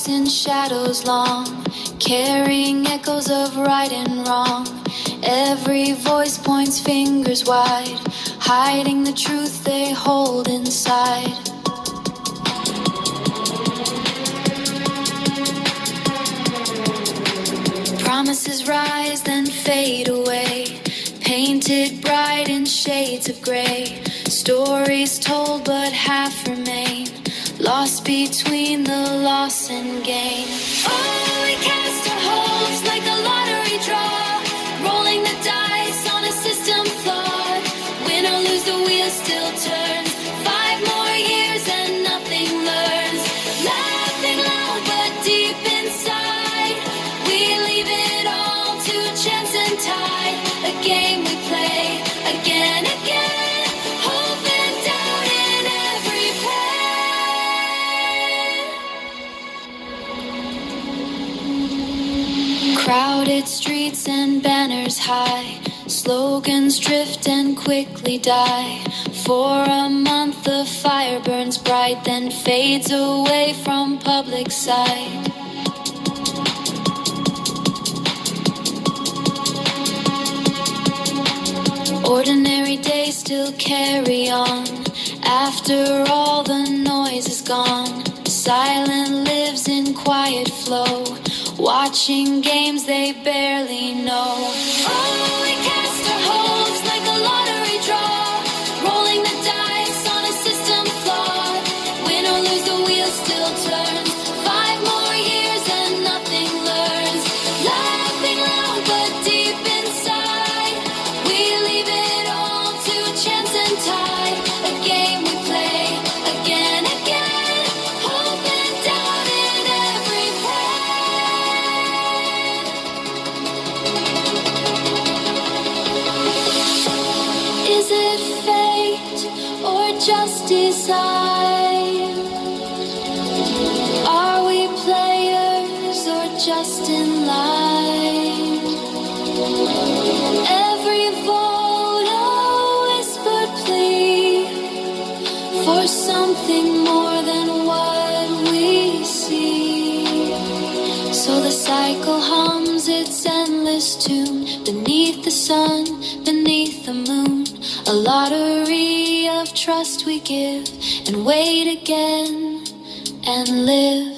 walks in shadows long, carrying echoes of right and wrong. Every voice points fingers wide, hiding the truth they hold inside. Promises rise then fade away, painted bright in shades of gray. Stories told but half remain, lost between the loss and gain. Oh, we cast our hopes like a lottery draw, rolling the dice on a system flawed. Win or lose, the wheel still turns. 5 more years and nothing learns. Laughing loud but deep inside, we leave it all to chance and tide. A game we play again, again, hope and doubt in every play. Crowded streets and banners high, slogans drift and quickly die. For a month the fire burns bright, then fades away from public sight. Ordinary days still carry on, after all the noise is gone. Silent lives in quiet flow, watching games they barely know. Oh, we cast our hopes like a lottery draw, rolling the dice on a system flawed. Win or lose, the wheel still turns. 5 more years and nothing learns. Laughing loud but deep inside, we leave it all to chance and tide. A game we play again, again, hope and doubt in every play. Is it fate or just design? Are we players or just in line? Every vote a whispered plea for something more than what we see. So the cycle hums its endless tune, beneath the sun, beneath the moon. A lottery of trust we give, and wait again and live.